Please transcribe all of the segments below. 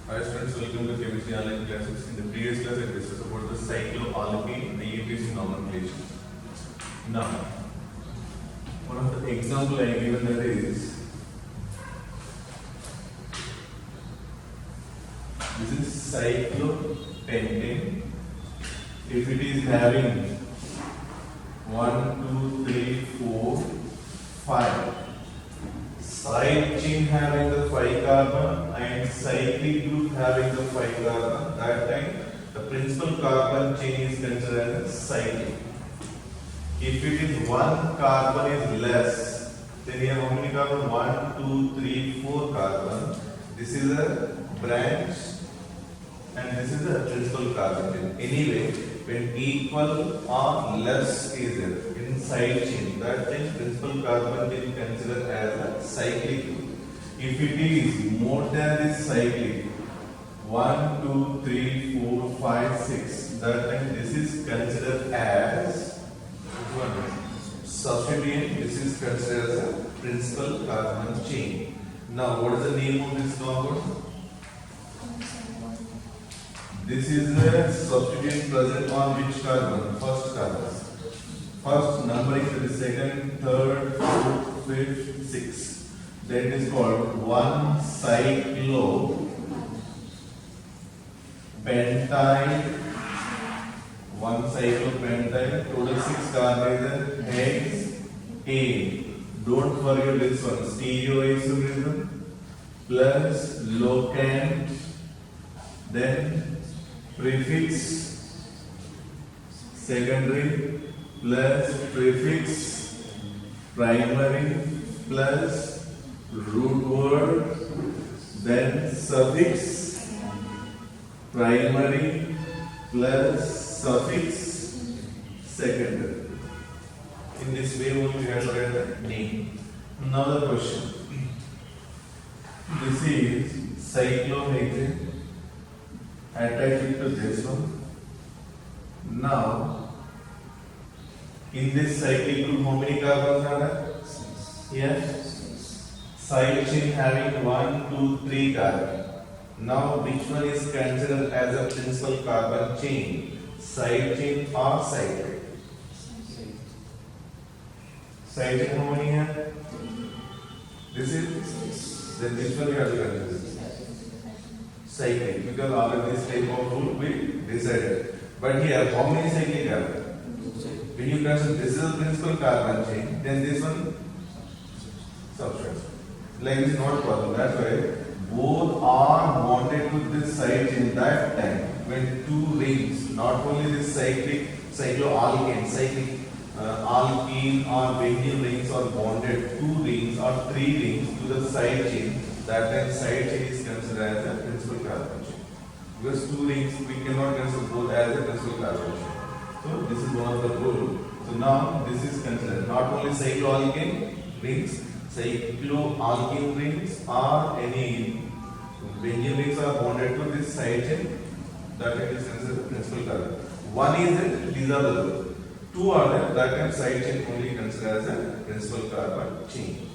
Hi students, welcome to chemistry online classes. In the previous class, I discussed about the cycloalkane IUPAC nomenclature. Now, one of the example I given there is this is cyclopentane. If it is having 1, 2, 3, 4, 5. Side chain having the 5 carbon and cyclic group having the 5 carbon, that time the principal carbon chain is considered as cyclic. If it is 1 carbon is less, then you have how many carbon? 1, 2, 3, 4 carbon. This is a branch and this is a principal carbon chain. Anyway, when equal or less is there in side chain, that time principal carbon chain considered as a cyclic group. If it is more than this cyclic, 1, 2, 3, 4, 5, 6, that time this is considered as substituent. This is considered as a principal carbon chain. Now, what is the name of this compound? This is the substituent present on which carbon? First carbon. First numbering to the second, third, fourth, fifth, sixth. That is called 1 cyclopentyl. 1 cyclopentyl. Total 6 carbon hex A. Don't forget this one. Stereoisomerism plus locant. Then prefix secondary plus prefix primary plus root word, then suffix primary plus suffix secondary. In this way only we have to write the name. Now the question. This is cyclohexane. Attach it to this one. Now, in this cyclic group, how many carbons are there? Yes. Side chain having 1, 2, 3 carbon. Now, which one is considered as a principal carbon chain? Side chain or cyclic? Side chain how many here? This is? Then which one you have to consider? Cyclic, because already this type of rule we decided. But here, how many cyclic are there? When you consider this is a principal carbon chain, then this one substrate. Like this is not possible. That's why both are bonded to this side chain that time when two rings, not only this cyclic, cycloalkane, cyclic alkene or benzene rings are bonded, 2 rings or 3 rings to the side chain. That time side chain is considered as a principal carbon chain. Because 2 rings we cannot consider both as a principal carbon chain. So this is one of the rules. So now this is considered not only cycloalkane rings, cycloalkene rings or any benzene rings are bonded to this side chain. That is considered principal carbon. One is it, these are the rules. 2 are there, that time side chain only considered as a principal carbon chain.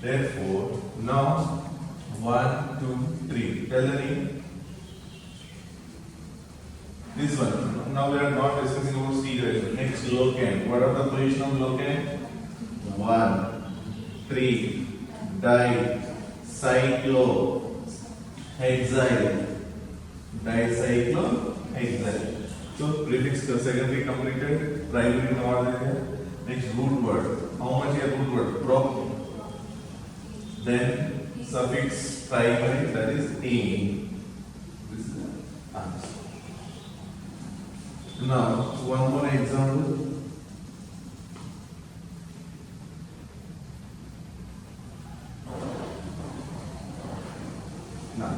Therefore, now 1, 2, 3. Tell the name. This one. Now we are not discussing about stereoism. Next, locant. What are the position of locant? 1, 3, di, cyclo, hexyl, dicyclohexyl. So prefix secondary completed, primary not there. Next, root word. How much is root word? Prop. Then suffix primary, that is a. This is the answer. Now, one more example. Now,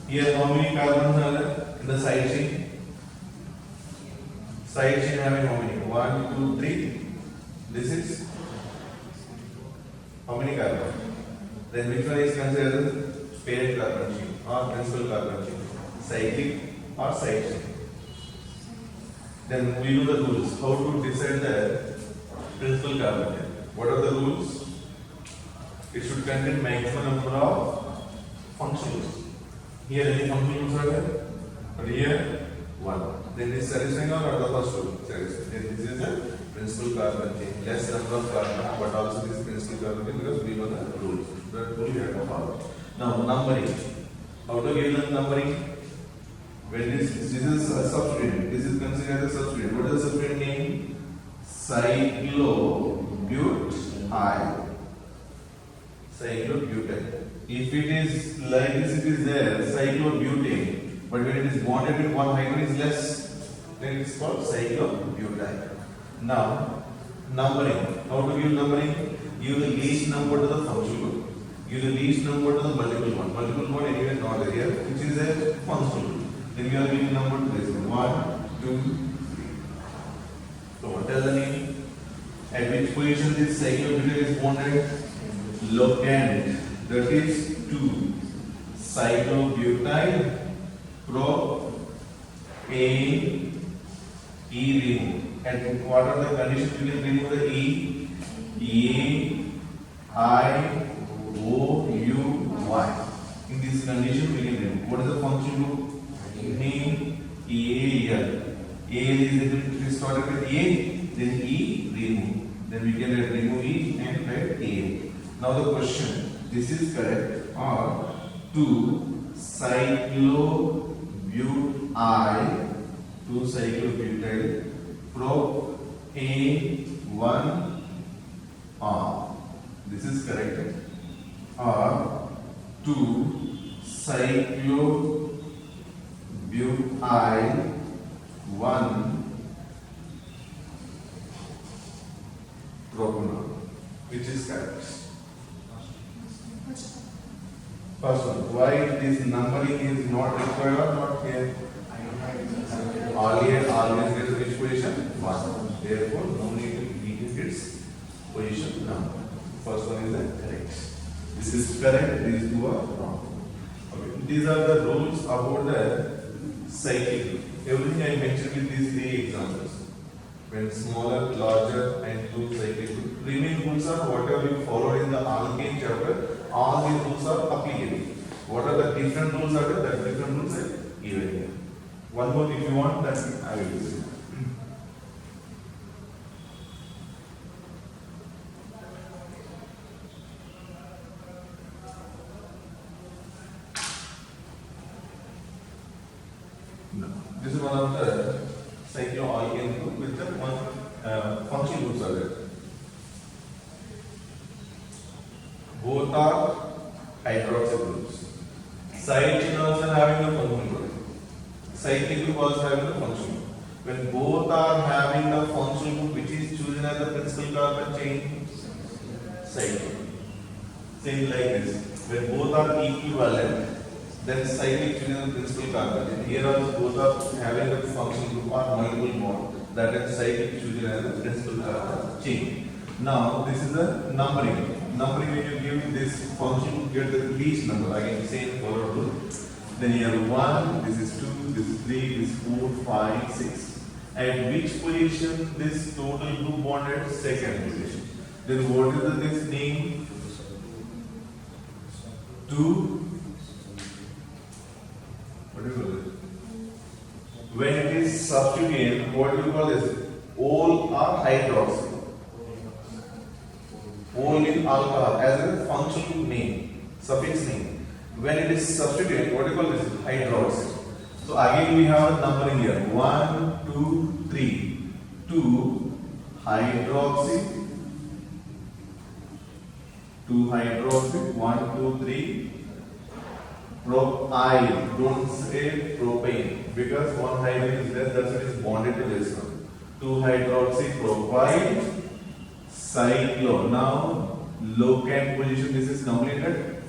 here how many carbons are there in the side chain? Side chain having how many? 1, 2, 3. This is how many carbons? Then which one is considered as parent carbon chain or principal carbon chain? Cyclic or side chain? Then we know the rules. How to decide the principal carbon chain? What are the rules? It should contain maximum number of functions. Here any functional groups are there? But here, one. Then this satisfying or not the first rule? Satisfying. Then this is the principal carbon chain. Less number of carbon, but also this principal carbon chain because we know the rules. That rule we have to follow. Now numbering. How to give the numbering? When this is a substrate, this is considered as a substrate. What is the substrate name? Cyclobutyle. Cyclobutyle. If it is like this, it is there, cyclobutane. But when it is bonded with one hydrogen is less, then it is called cyclobutyle. Now, numbering. How to give numbering? Give the least number to the functional group. Give the least number to the multiple one. Multiple one anyway is not there here, which is a functional group. Then you are giving number to this one. 1, 2, 3. So what tell the name? At which position this cyclobutyle is bonded? Locant. That is 2. Cyclobutyl propane E remove. And what are the conditions you can remove the E? AIOUY. In this condition we can remove. What is the function group? Name EAL. AL is started with A, then E remove. Then we can remove E and write A. Now the question. This is correct. Or 2 cyclobutyl propane 1 R. This is correct. Or 2 cyclobutyl 1 propanol. Which is correct? First one, why this numbering is not required or not here? Always get which position? 1. Therefore, no need to indicate its position number. First one is the correct. This is correct, these two are wrong. Okay. These are the rules about the cycling. Everything I mentioned with these 3 examples. When smaller, larger, and 2 cycling. Remaining rules are whatever you followed in the alkane chapter. All these rules are applicable. What are the different rules are there? That different rules are given here. One more if you want, that I will use it. No. This is one of the cycloalkane group with the one functional groups are there. Both are hydroxyl groups. Side chain also having a functional group. Cyclic group also having a functional group. When both are having a functional group, which is chosen as the principal carbon chain, cyclic. Same like this. When both are equivalent, then cyclic chosen as the principal carbon chain. Here also both are having a functional group or multiple bond. That is cyclic chosen as the principal carbon chain. Now this is the numbering. Numbering when you give this function, you get the least number. Again, same follow rule. Then you have 1, this is 2, this is 3, this is 4, 5, 6. At which position this total group bonded? Second position. Then what is this name? 2. What do you call it? When it is substituent, what do you call this? All are hydroxyl. All in alcohol as a functional name, suffix name. When it is substituent, what do you call this? Hydroxyl. So again we have a numbering here. 1, 2, 3. 2 hydroxy. 2 hydroxy. 1, 2, 3. Propyl. Don't say propane because one hydrogen is there. That's why it is bonded to this one. 2 hydroxy propyl. Cyclo. Now, locant position, this is completed.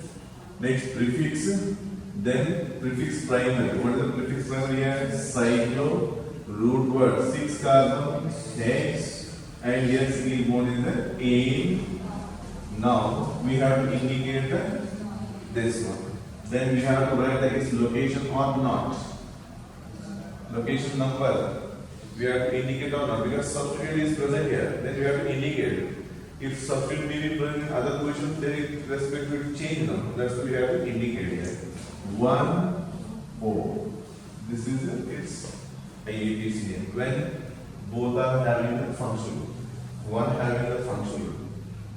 Next, prefix, then prefix primary. What is the prefix primary here? Cyclo, root word, 6 carbon, H, and here single bond is the A. Now, we have to indicate this one. Then we have to write its location or not. Location number. We have to indicate or not because substitute is present here. Then we have to indicate. If substitute may be present in other positions, then it respect will change them. That's why we have to indicate here. 1, O. This is its IUPAC. When both are having the function group, one having the function group,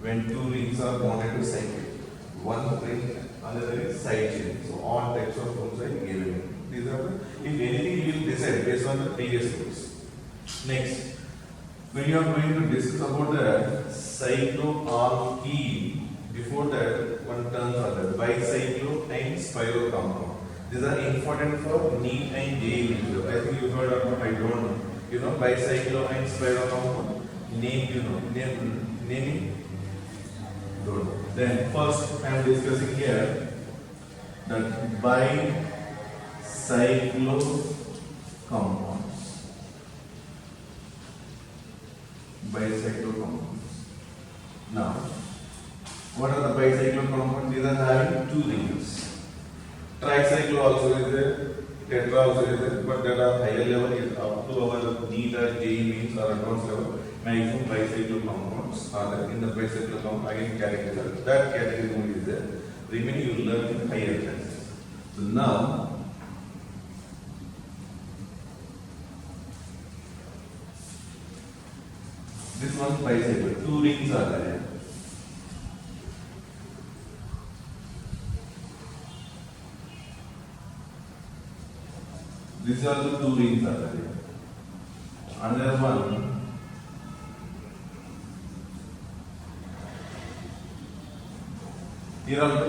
when two rings are bonded to cyclic, one ring, another is side chain. So all types of rules are given. These are the, if anything you will decide based on the previous rules. Next, when you are going to discuss about the cycloalkene, before that one terms are there, bicyclo and spiral compound. These are important for NEET and JEE. I think you heard or not, I don't know. You know bicyclo and spiral compound? Name you know. Naming? Don't know. Then first I am discussing here that bicyclo compounds. Bicyclo compounds. Now, what are the bicyclo compounds? These are having two rings. Tricycle also is there, tetra also is there, but that are higher level is up to our NEET or JEE means or advanced level. Maximum bicycle compounds are there in the bicycle compound again category. That category only is there. Remaining you learn in higher classes. So now this one bicycle, two rings are there. These are the two rings are there. Another one, here are the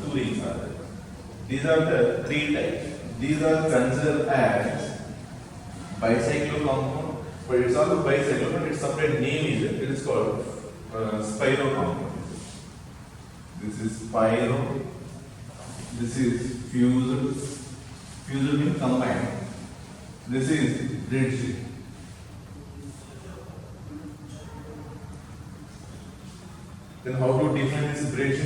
two rings are there. These are the three types. These are considered as bicyclo compound, but it's also bicyclo, but its separate name is it is called spiro compound. This is spiro. This is fused. Fused means combined. This is bridge. Then how to define this bridge?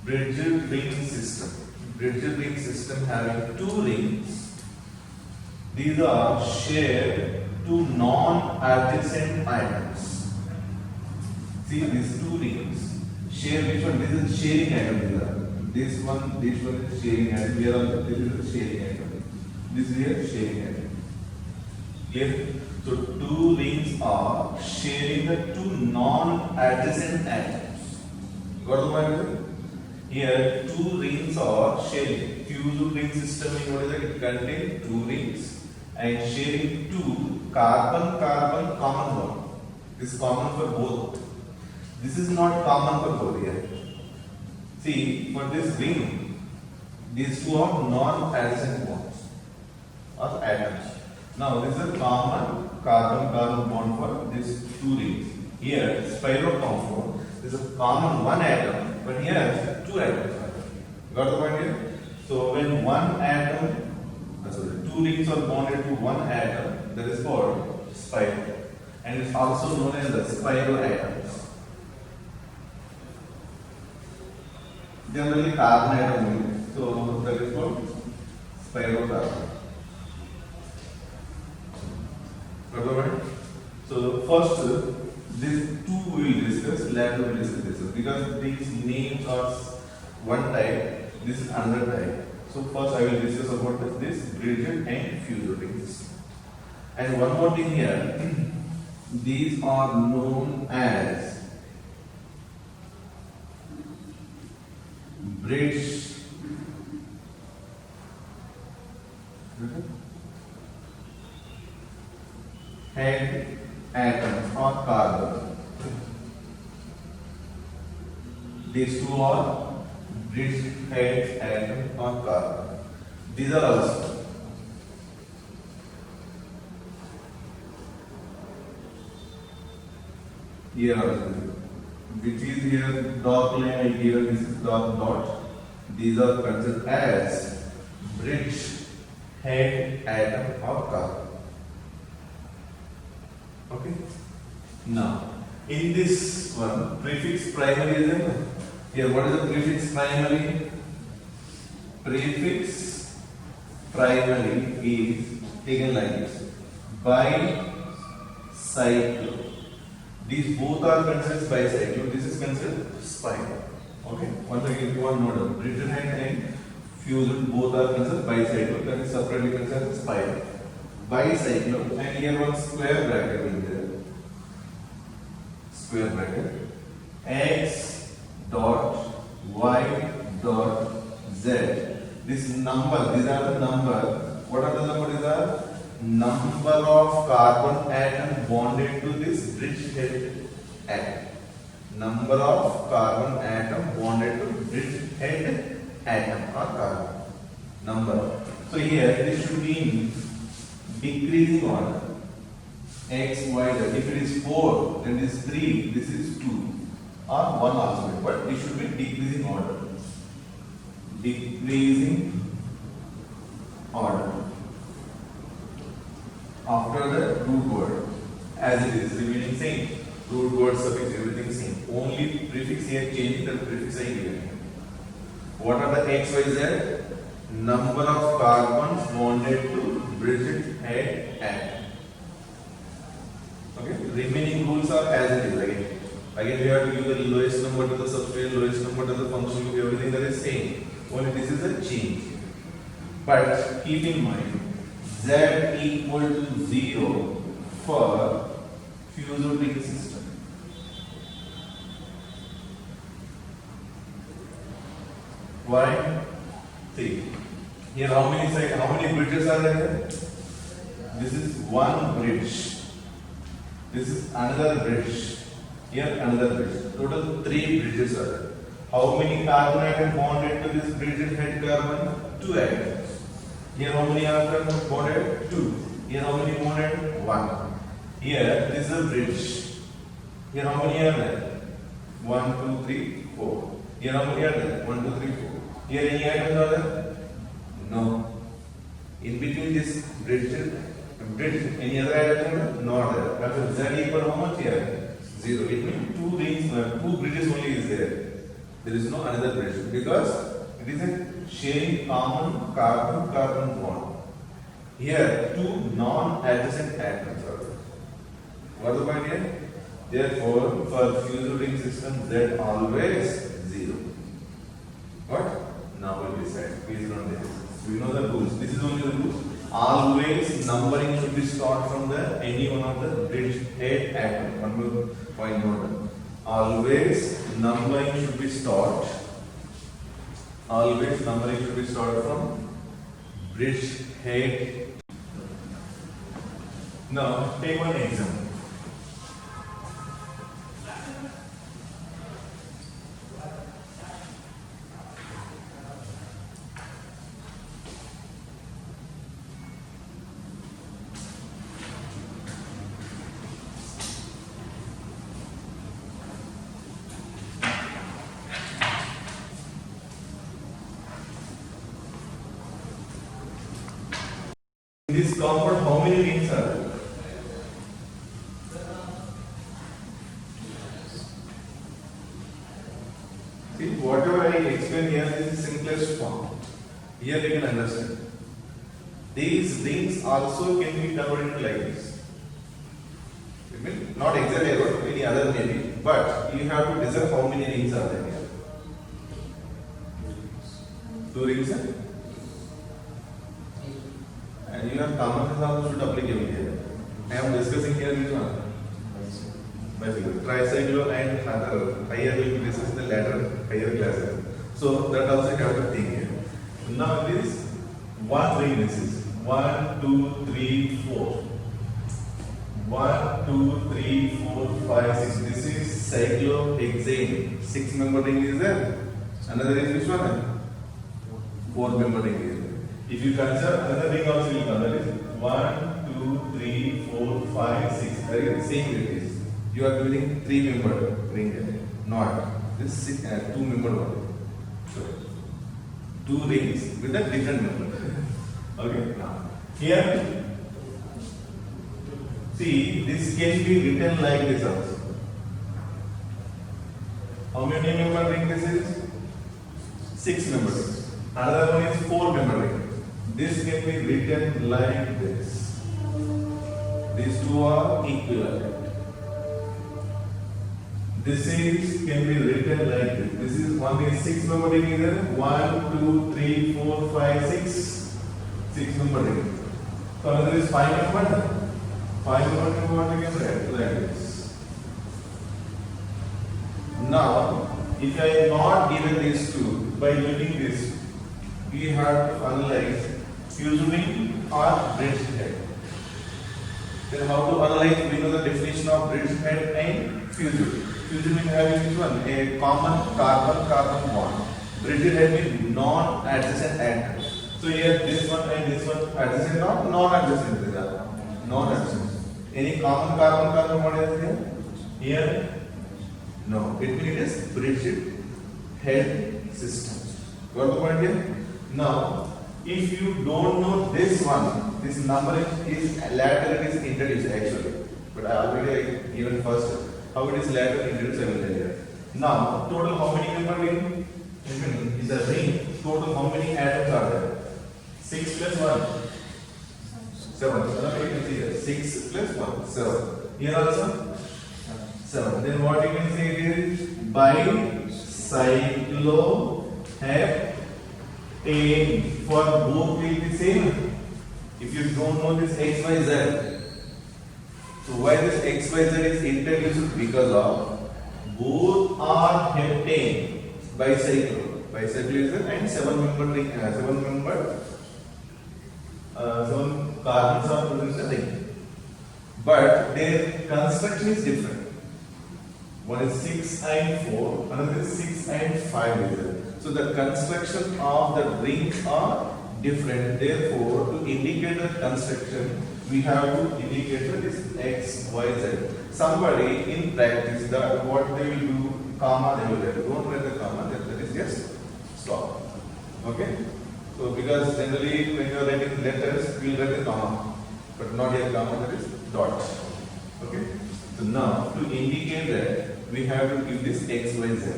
Bridge ring system. Bridge ring system having two rings. These are shared to non-adjacent items. See these two rings. Share which one? This is sharing item. This one is sharing item. Here also this is a sharing item. This is here sharing item. Clear? So two rings are sharing the two non-adjacent atoms. Got the point? Here two rings are sharing. Fused ring system in what is it? It contains two rings and sharing two carbon-carbon common bond. This is common for both. This is not common for both here. See, for this ring, these two are non-adjacent bonds or atoms. Now, this is a common carbon-carbon bond for these two rings. Here, spiro compound, this is a common one atom, but here two atoms. Got the point here? So, when one atom, two rings are bonded to one atom, that is called spiro, and it's also known as the spiro atoms. Generally carbon atom only, so that is called spirocarbon. So first these two we will discuss, later we will discuss this because these names are one type, this is another type. So first I will discuss about this bridge and fused rings. And one more thing here, these are known as bridge head atoms or carbon. These two are bridge head atom or carbon. These are also here also, which is here dark line I give, this is dark dot. These are considered as bridge head atom or carbon. Okay. Now, in this one, prefix primary is there. Here, what is the prefix primary? Prefix primary is taken like this. Bicycle. These both are considered bicycle. This is considered spiro. Okay. Once again, you want to know bridge head and fused, both are considered bicycle, that is separately considered spiral. Bicycle, and here one square bracket will be there. Square bracket. X dot y dot z. This number, these are the number. What are the number? These are number of carbon atom bonded to this bridgehead atom. Number of carbon atom bonded to bridgehead atom or carbon. Number. So here this should be in decreasing order. X, Y, Z. If it is 4, then this is 3, this is 2, or 1 also. But it should be decreasing order. Decreasing order. After the root word, as it is remaining same. Root word, suffix, everything same. Only prefix here changing, the prefix I given. What are the X, Y, Z? Number of carbons bonded to bridgehead atom. Okay, remaining rules are as it is again. Again, we have to give the lowest number to the substrate, lowest number to the function group, everything that is same. Only this is a change. But keep in mind, Z equal to 0 for fused ring system. Why? See, here how many bridges are there? This is one bridge. This is another bridge. Here another bridge. Total 3 bridges are there. How many carbon atoms bonded to this bridgehead carbon? 2 atoms. Here how many atoms bonded? 2. Here how many bonded? 1. Here this is a bridge. Here how many are there? 1, 2, 3, 4. Here how many are there? 1, 2, 3, 4. Here any atoms are there? No. In between this bridge, any other atom? Not there. After Z equal to how much here? 0. It means 2 rings, 2 bridges only is there. There is no another bridge because it is a sharing common carbon-carbon bond. Here 2 non-adjacent atoms are there. What is the point here? Therefore, for fused ring system, Z always 0. What? Now we will decide based on this. We know the rules. This is only the rules. Always numbering should be started from the any one of the bridgehead atom. One more point note. Always numbering should be started. Always numbering should be started from bridgehead. Now take one example. In this compound, how many rings are there? See, whatever I explain here is the simplest form. Here you can understand. These rings also can be converted into like this. It means not exactly about any other maybe, but you have to decide how many rings are there here. 2 rings, eh? And you have common sense also should apply here. I am discussing here which one? Bicycle. Tricycle and other higher will be discussed in the later higher classes. So that also you have to think here. Now this one ring this is 1, 2, 3, 4. 1, 2, 3, 4, 5, 6. This is cyclohexane. 6-member ring is there. Another is which one? 4-member ring is there. If you consider another ring also will come, that is 1, 2, 3, 4, 5, 6. That is the same ring is. You are doing 3-member ring, not this 2-member one. So 2 rings with a different member. Okay. Now here, see this can be written like this also. How many member ring this is? 6-member ring. Another one is 4-member ring. This can be written like this. These two are equivalent. This is can be written like this. This is one is 6 member ring is there. 1, 2, 3, 4, 5, 6. 6 member ring. So another is 5 member. 5 member what we can write like this. Now, if I am not given these two, by using this, we have to analyze fusing or bridge head. Then how to analyze? We know the definition of bridge head and fusion. Fusion means having which one? A common carbon-carbon bond. Bridge head means non-adjacent atoms. So here this one and this one adjacent or non-adjacent? Non-adjacent. Any common carbon-carbon bond is here? Here? No. It means it is bridge head system. Got the point here? Now, if you don't know this one, this number is later it is introduced actually. But I already given first how it is later introduced I will tell you. Now, total how many member ring? In the ring, total how many atoms are there? 6 plus 1. 7. So now you can see here. 6 plus 1. 7. Here also? 7. Then what you can say is bicycloheptane for both will be same. If you don't know this XYZ, so why this XYZ is introduced? Because of both are heptane bicycle. Bicycle is and 7 carbons are present in the ring. But their construction is different. One is 6 and 4, another is 6 and 5 is there. So the construction of the ring are different. Therefore, to indicate the construction, we have to indicate this X, Y, Z. Somebody in practice, that what they will do, comma they will write. Don't write the comma, that is just stop. Okay? So because generally when you are writing letters, we will write a comma, but not a comma, that is dot. Okay? So now to indicate that, we have to give this X, Y, Z.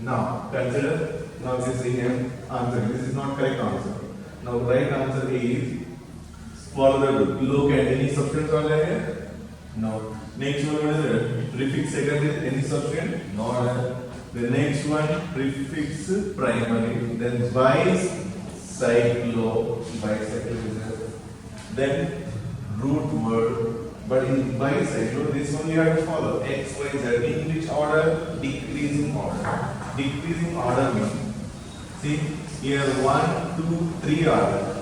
Now consider, now this is an answer. This is not correct answer. Now right answer is follow the look at any substance are there? No. Next one is the prefix secondary, any substance? No. The next one prefix primary. Then bicyclo is then root word. But in bicycle, this one you have to follow X, Y, Z. In which order? Decreasing order. Decreasing order means, see here 1, 2, 3 order.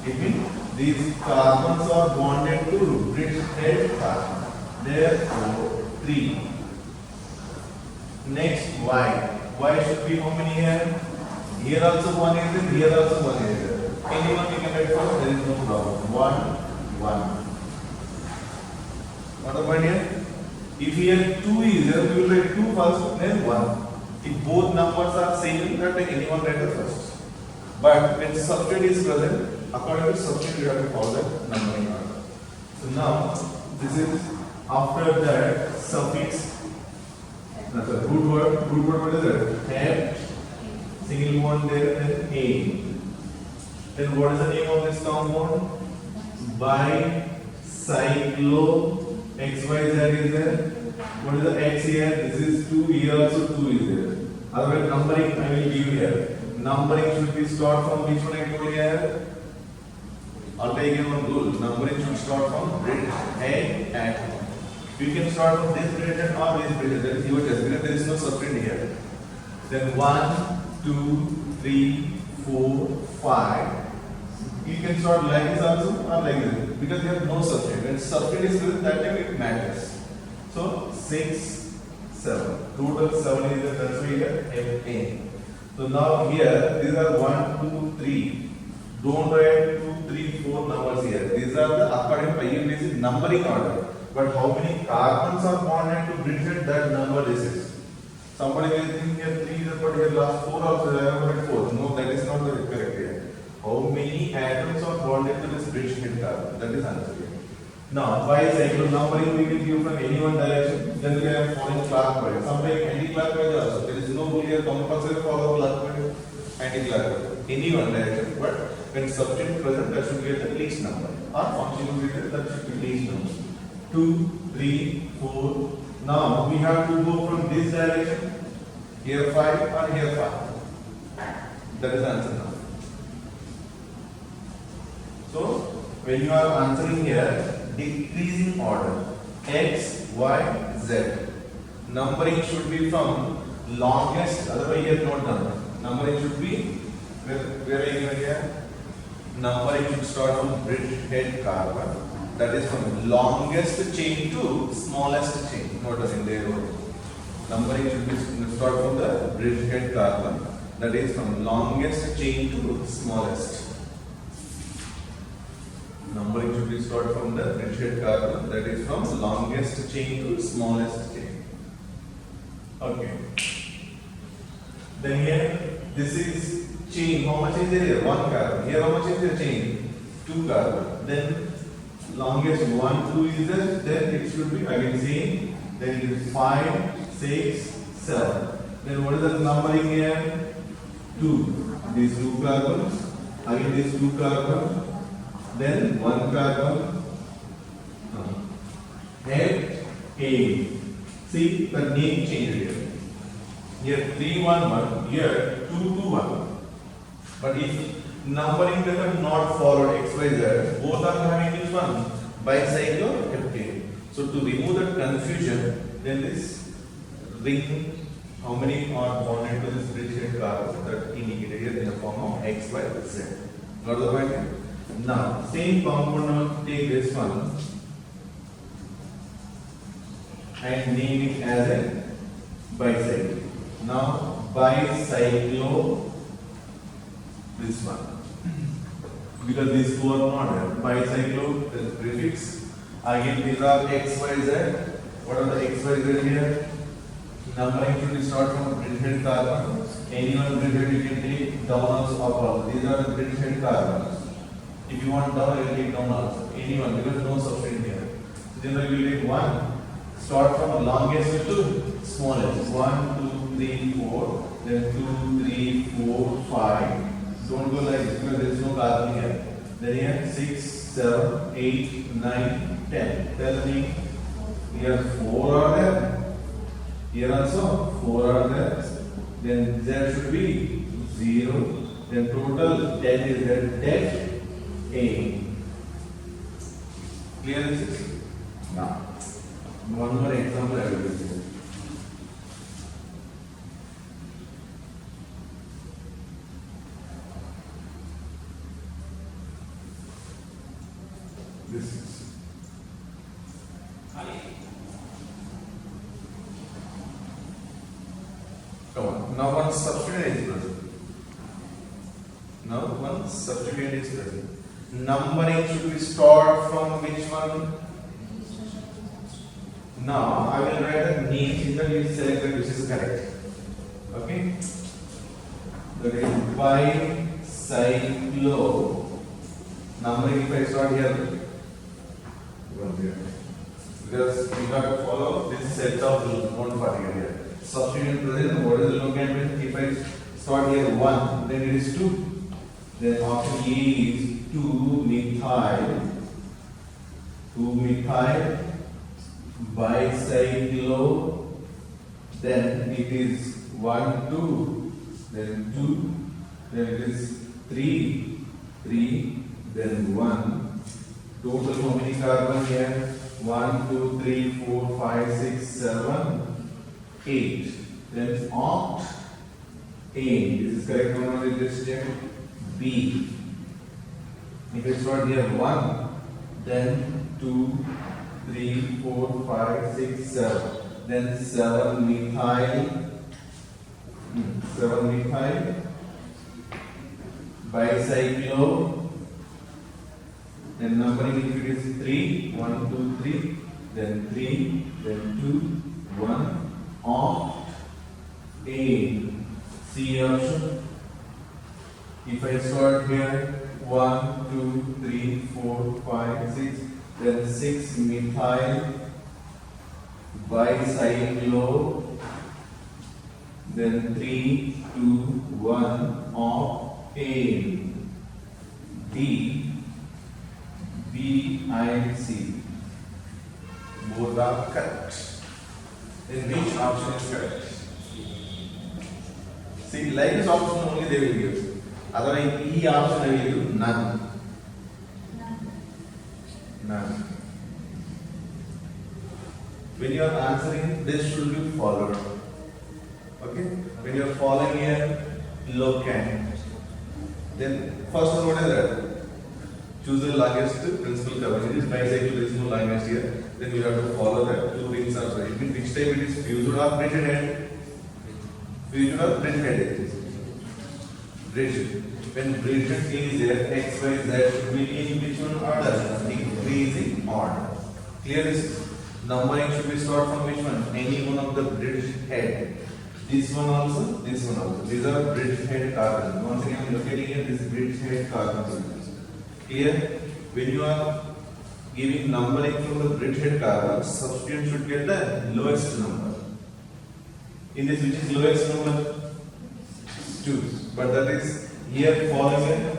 It means these carbons are bonded to bridge head carbon. Therefore 3. Next Y. Y should be how many here? Here also 1 is there, here also 1 is there. Anyone you can write first, there is no problem. 1, 1. What about here? If here 2 is there, we will write 2 first, then 1. If both numbers are same, you can take anyone write the first. But when substitute is present, according to substitute, you have to follow the numbering order. So now, this is after that suffix. That's a root word. Root word what is it? Head, single bond there, then A. Then what is the name of this compound? Bicyclo. XYZ is there. What is the X here? This is 2, here also 2 is there. Otherwise, numbering I will give here. Numbering should be start from which one I told here? I'll take in one rule. Numbering should start from bridge head atom. You can start from this bridge head or this bridge head. That is your test because there is no substance here. Then 1, 2, 3, 4, 5. You can start like this also or like this because there is no substance. When substance is present, that time it matters. So 6, 7. Total 7 is the transfer here. So now here these are 1, 2, 3. Don't write 2, 3, 4 numbers here. These are the according to IUPAC numbering order. But how many carbons are bonded to bridge head, that number this is. Somebody will think here 3 is a particular last 4 also I have written 4. No, that is not the correct here. How many atoms are bonded to this bridge head carbon? That is answer here. Now, bicycle numbering we can give from any one direction. Then we are following clockwise. Sometimes anti-clockwise also. There is no rule here compulsory follow clockwise, anti-clockwise. Any one direction. But when substance present, that should be at the least number. Or function will be that should be least number. 2, 3, 4, Now we have to go from this direction. Here 5 or here 5. That is the answer now. So when you are answering here, decreasing order, x, y, z. Numbering should be from longest, otherwise you have not done. Numbering should be, where are you here? Numbering should start from bridgehead carbon. That is from longest chain to smallest chain. Not in there. Numbering should be start from the bridgehead carbon. That is from longest chain to smallest. Numbering should be start from the bridgehead carbon. That is from longest chain to smallest chain. Okay. Then here, this is chain. How much is there here? 1 carbon. Here, how much is the chain? 2 carbon. Then longest 1, 2 is there. Then it should be again same. Then it is 5, 6, 7. Then what is the numbering here? 2. These 2 carbons. Again these 2 carbons. Then 1 carbon. Head A. See the name changed here. Here 3, 1, 1. Here 2, 2, 1. But if numbering pattern not followed x, y, z, both are having which one? Bicycloheptane. So to remove that confusion, then this ring, how many are bonded to this bridgehead carbon that indicated here in the form of x, y, z. Got the point? Now same compound, now take this one and name it as a bicycle. Now bicyclo, this one, because these two are not there. Bicyclo, the prefix. Again these are x, y, z. What are the x, y, z here? Numbering should be start from bridgehead carbon. Any one bridgehead you can take down also up also. These are the bridgehead carbons. If you want down, you will take down also. Any one, because no substrate here. So generally you will take one. Start from longest to smallest. 1, 2, 3, 4. Then 2, 3, 4, 5. Don't go like this because there is no carbon here. Then here 6, 7, 8, 9, 10. Tell me, here 4 are there. Here also 4 are there. Then Z should be 0. Then total 10 is there. Dead A. Clear this is? Now, one more example I will give you. This is come on. Now one substituent is present. Now one substituent is present. Numbering should be stored from which one? Now I will write a name in the you select that which is correct. Okay? That is bicyclo. Numbering if I start here. Because you have to follow this set of one particular here. Substituent present, what is the locant? If I start here 1, then it is 2. Then option A is 2-methyl bicyclo. Then it is 1, 2, then 2, then it is 3, then 1. Total how many carbon here? 1, 2, 3, 4, 5, 6, 7, 8. Then octane. This is correct one only just check. B. If it's not here 1, then 2, 3, 4, 5, 6, 7. Then 7-methyl. 7-methyl bicyclo. Then numbering if it is 3, 1, 2, 3, then 3, then 2, 1, octane. C option. If I start here 1, 2, 3, 4, 5, 6, then 6-methyl bicyclo, then 3, 2, 1, octane. D, B and C. Both are correct. then which option is correct? See, like this option only they will give. Otherwise, E option they will give none. None. When you are answering, this should be followed. Okay? When you are following here, locant. Then first one, what is that? Choose the largest principal coverage. It is bicycle, there is no largest here. Then you have to follow that. Two rings are present. Which type it is? Fused or braided head? Fused or braided head? Braided. When braided is there, X, Y, Z should be in which one order? Increasing order. Clear this? Numbering should be start from which one? Any one of the braided head. This one also, this one also. These are braided head carbon. Once again, I am locating here this braided head carbon. Clear? When you are giving numbering from the braided head carbon, substituent should get the lowest number. In this, which is lowest number? 2. But that is here following it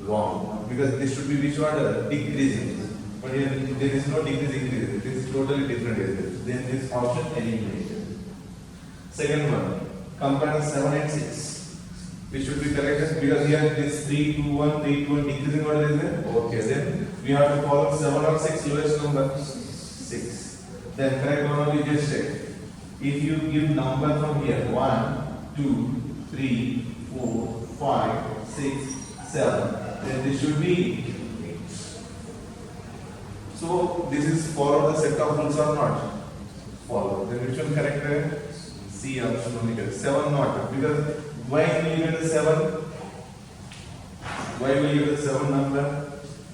wrong. Because this should be which order? Decreasing. But here there is no decrease, increase. It is totally different. Then this option eliminated. Second one, comparing 7 and 6. We should be correct because here this 3, 2, 1, 3, 2, 1 decreasing order is there. Okay, then we have to follow 7 or 6 lowest number 6. Then correct one we just check. If you give number from here 1, 2, 3, 4, 5, 6, 7, then this should be. So this is follow the set of rules or not? Follow. Then which one correct? C option only correct. 7 not, because why will you get the 7? Why will you get the 7 number?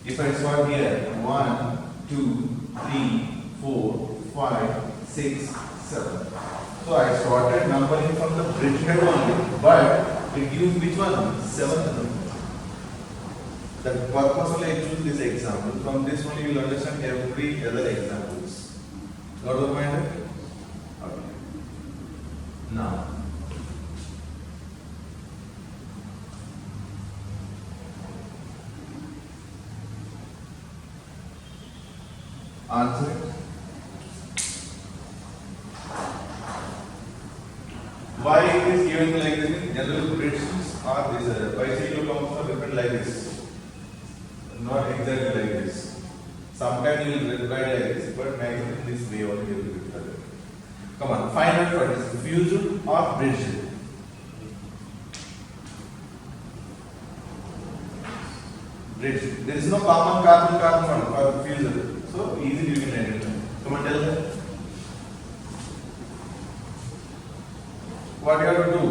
If I start here 1, 2, 3, 4, 5, 6, 7. So I started numbering from the bridge head only, but it gives which one? 7. That purposely I choose this example. From this one you will understand every other examples. Got the point? Okay. Now, answer it. Why it is given like this in general predictions are this bicycle comes for different like this. Not exactly like this. Sometimes you will write like this, but maximum this way only you will be better. Come on, find out what is fused or bridged. Bridged. There is no common carbon for fused. So easily you can identify. Come on, tell them. What you have to do?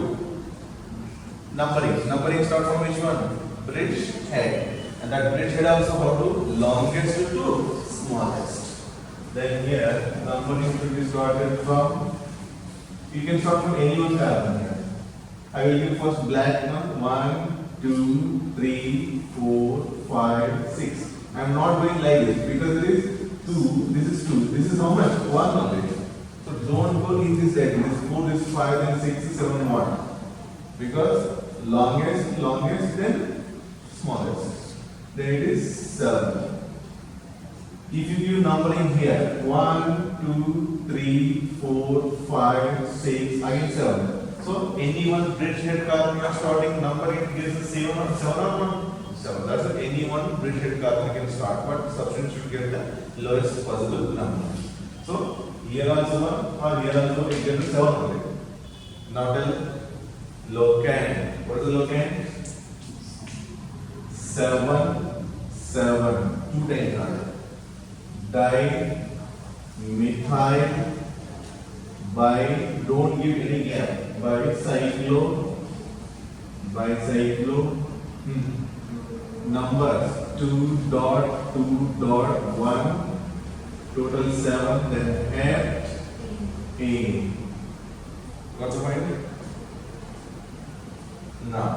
Numbering. Numbering start from which one? Bridge head. And that bridge head also how to? Longest to smallest. Then here, numbering should be started from, you can start from any one carbon here. I will give first black one, 1, 2, 3, 4, 5, 6. I am not going like this because this is 2, this is 2. This is how much? 1 only. So don't go in this side. This is 4, this is 5, then 6, 7, 1. Because longest, then smallest. Then it is 7. If you give numbering here 1, 2, 3, 4, 5, 6, again 7. So any one bridge head carbon you are starting numbering gives the same one 7 or 1? 7. That's why any one bridge head carbon can start, but substituent should get the lowest possible number. So here also 1 or here also it gets 7 only. Now tell locant. What is the locant? 7, 7. 2 times harder. Dimethyl by, don't give any gap, bicyclo, numbers 2.2.1, total 7, then F A. What's the point? Now